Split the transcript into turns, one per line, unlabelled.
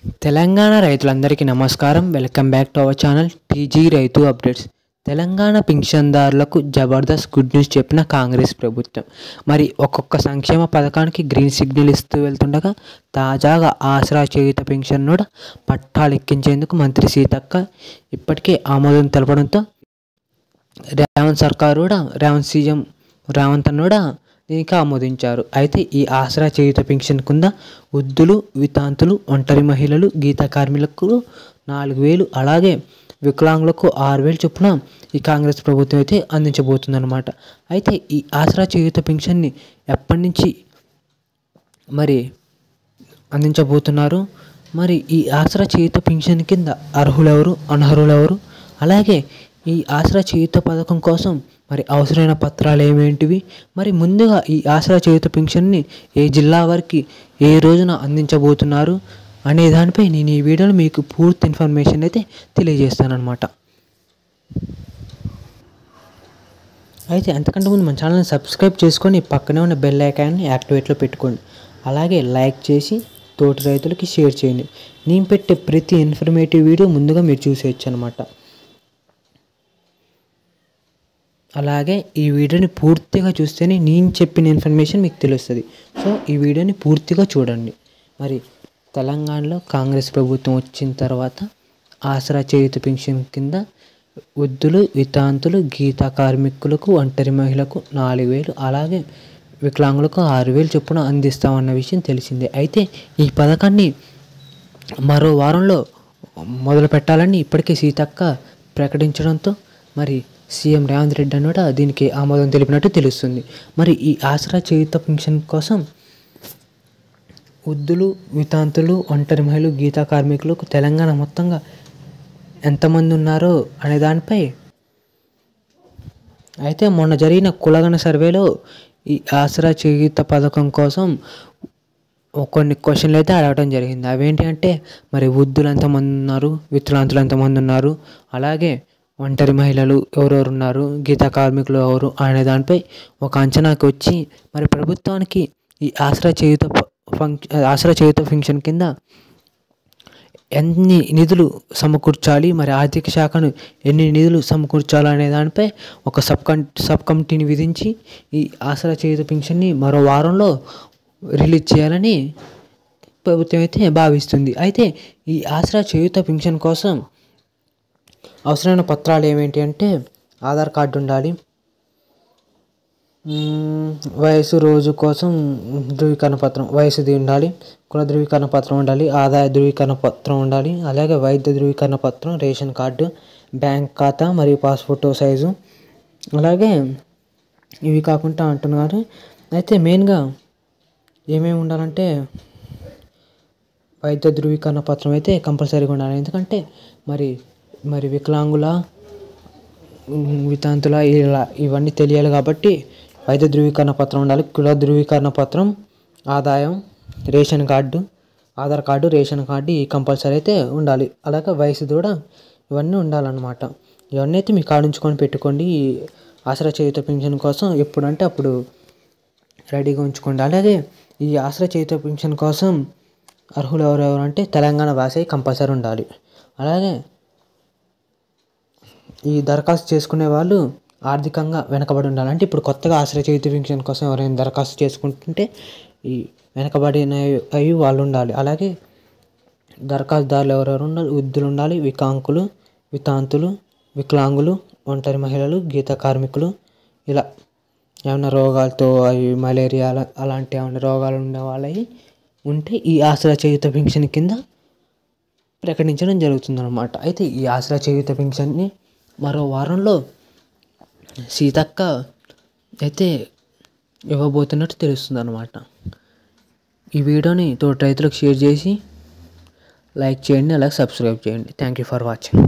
తెలంగాణ రైతులందరికీ నమస్కారం. Welcome back to our channel TG రైతు అప్డేట్స్. తెలంగాణ పింఛన్దారులకు జబర్దస్త్ గుడ్ న్యూస్ చెప్పిన కాంగ్రెస్ ప్రభుత్వం. మరి ఒక్కొక్క సంక్షేమ పథకానికి గ్రీన్ సిగ్నల్ ఇస్తూ వెళ్తుండగా తాజాగా ఆసరా చేయూత పెన్షన్ కూడా పట్టాలెక్కించేందుకు మంత్రి సీతక్క ఇప్పటికే ఆమోదం తెలపడంతో రేవంత్ అన్న కూడా దీనికి ఆమోదించారు. అయితే ఈ ఆసరా చేయూత పెన్షన్ కింద వృద్ధులు, వితంతులు, ఒంటరి మహిళలు, గీత కార్మికులకు 4,000, అలాగే వికలాంగులకు 6,000 చొప్పున ఈ కాంగ్రెస్ ప్రభుత్వం అయితే అందించబోతుందన్నమాట. అయితే ఈ ఆసరా చేయూత పెన్షన్ని ఎప్పటి నుంచి మరి అందించబోతున్నారు, మరి ఈ ఆసరా చేయూత పెన్షన్ కింద అర్హులెవరు, అనర్హులెవరు, అలాగే ఈ ఆసరా చేయూత పథకం కోసం మరి అవసరమైన పత్రాలు ఏమేంటివి, మరి ముందుగా ఈ ఆసరా చేయూత పెన్షన్ని ఏ జిల్లా వారికి ఏ రోజున అందించబోతున్నారు అనే దానిపై నేను ఈ వీడియోలో మీకు పూర్తి ఇన్ఫర్మేషన్ అయితే తెలియజేస్తానన్నమాట. అయితే అంతకంటే ముందు మన ఛానల్ని సబ్స్క్రైబ్ చేసుకొని పక్కనే ఉన్న బెల్ ఐకాన్ని యాక్టివేట్లో పెట్టుకోండి. అలాగే లైక్ చేసి తోటి రైతులకి షేర్ చేయండి. నేను పెట్టే ప్రతి ఇన్ఫర్మేటివ్ వీడియో ముందుగా మీరు చూసేయచ్చు అనమాట. అలాగే ఈ వీడియోని పూర్తిగా చూస్తేనే నేను చెప్పిన ఇన్ఫర్మేషన్ మీకు తెలుస్తుంది. సో ఈ వీడియోని పూర్తిగా చూడండి. మరి తెలంగాణలో కాంగ్రెస్ ప్రభుత్వం వచ్చిన తర్వాత ఆసరా చేయూత పెన్షన్ కింద వృద్ధులు, వితంతులు, గీత కార్మికులకు, ఒంటరి మహిళలకు 4,000, అలాగే వికలాంగులకు 6,000 చొప్పున అందిస్తామన్న విషయం తెలిసిందే. అయితే ఈ పథకాన్ని మరో వారంలో మొదలు పెట్టాలని ఇప్పటికే సీతక్క ప్రకటించడంతో మరి సీఎం రేవంత్ రెడ్డి అన్నమాట దీనికి ఆమోదం తెలిపినట్టు తెలుస్తుంది. మరి ఈ ఆసరా చేయూత పెన్షన్ కోసం వృద్ధులు, వితంతులు, ఒంటరి మహిళలు, గీత కార్మికులకు తెలంగాణ మొత్తంగా ఎంతమంది ఉన్నారో అనే దానిపై అయితే మొన్న జరిగిన కులగణ సర్వేలో ఈ ఆసరా చేయూత పథకం కోసం కొన్ని క్వశ్చన్లు అయితే అడగడం జరిగింది. అవేంటి అంటే మరి వృద్ధులు ఎంతమంది ఉన్నారు, వికలాంగులు ఎంతమంది ఉన్నారు, అలాగే ఒంటరి మహిళలు ఎవరెవరు ఉన్నారు, గీత కార్మికులు ఎవరు అనే దానిపై ఒక అంచనాకి వచ్చి మరి ప్రభుత్వానికి ఈ ఆసరా చేయూత పెన్షన్ కింద ఎన్ని నిధులు సమకూర్చాలి, మరి ఆర్థిక శాఖను ఎన్ని నిధులు సమకూర్చాలి అనే దానిపై ఒక సబ్ కమిటీని విధించి ఈ ఆసరా చేయూత పెన్షన్ని మరో వారంలో రిలీజ్ చేయాలని ప్రభుత్వం అయితే భావిస్తుంది. అయితే ఈ ఆసరా చేయూత పెన్షన్ కోసం అవసరమైన పత్రాలు ఏమేంటి అంటే ఆధార్ కార్డు ఉండాలి, వయసు రోజు కోసం ధృవీకరణ పత్రం వయసుది ఉండాలి, కుల ధృవీకరణ పత్రం ఉండాలి, ఆదాయ ధృవీకరణ పత్రం ఉండాలి, అలాగే వైద్య ధృవీకరణ పత్రం, రేషన్ కార్డు, బ్యాంక్ ఖాతా మరియు పాస్పోర్ట్ సైజు, అలాగే ఇవి కాకుండా అంటున్నారు. అయితే మెయిన్గా ఏమేమి ఉండాలంటే వైద్య ధృవీకరణ పత్రం అయితే కంపల్సరీగా ఉండాలి. ఎందుకంటే మరి వికలాంగుల, వితంతుల ఇవన్నీ తెలియాలి కాబట్టి వైద్య ధృవీకరణ పత్రం ఉండాలి, కుల ధృవీకరణ పత్రం, ఆదాయం, ration card, Aadhaar card, ration card ఈ కంపల్సరీ అయితే ఉండాలి. అలాగే వయసు కూడా ఇవన్నీ ఉండాలన్నమాట. ఇవన్నీ అయితే మీ కార్డు ఉంచుకొని పెట్టుకోండి. ఈ ఆసరా చేయూత పెన్షన్ కోసం ఎప్పుడంటే అప్పుడు రెడీగా ఉంచుకోండి. అలాగే ఈ ఆసరా చేయూత పెన్షన్ కోసం అర్హులు ఎవరెవరు అంటే తెలంగాణ భాష కంపల్సరీ ఉండాలి. అలాగే ఈ దరఖాస్తు చేసుకునే వాళ్ళు ఆర్థికంగా వెనకబడి ఉండాలి. అంటే ఇప్పుడు కొత్తగా ఆసరా చేయూత పెన్షన్ కోసం ఎవరైనా దరఖాస్తు చేసుకుంటుంటే ఈ వెనకబడిన అవి వాళ్ళు ఉండాలి. అలాగే దరఖాస్తుదారులు ఎవరెవరు ఉండాలి, వృద్ధులు ఉండాలి, వితంతులు, వికలాంగులు, ఒంటరి మహిళలు, గీత కార్మికులు, ఇలా ఏమైనా రోగాలతో అవి మలేరియా అలాంటి ఏమైనా రోగాలు ఉండే వాళ్ళవి ఉంటే ఈ ఆసరా చేయూత పెన్షన్ కింద ప్రకటించడం జరుగుతుందన్నమాట. అయితే ఈ ఆసరా చేయూత పెన్షన్ని మరో వారంలో సీతక్క అయితే ఇవ్వబోతున్నట్టు తెలుస్తుంది అన్నమాట. ఈ వీడియోని తోటి రైతులకు షేర్ చేసి లైక్ చేయండి, అలాగే సబ్స్క్రైబ్ చేయండి. Thank you for watching.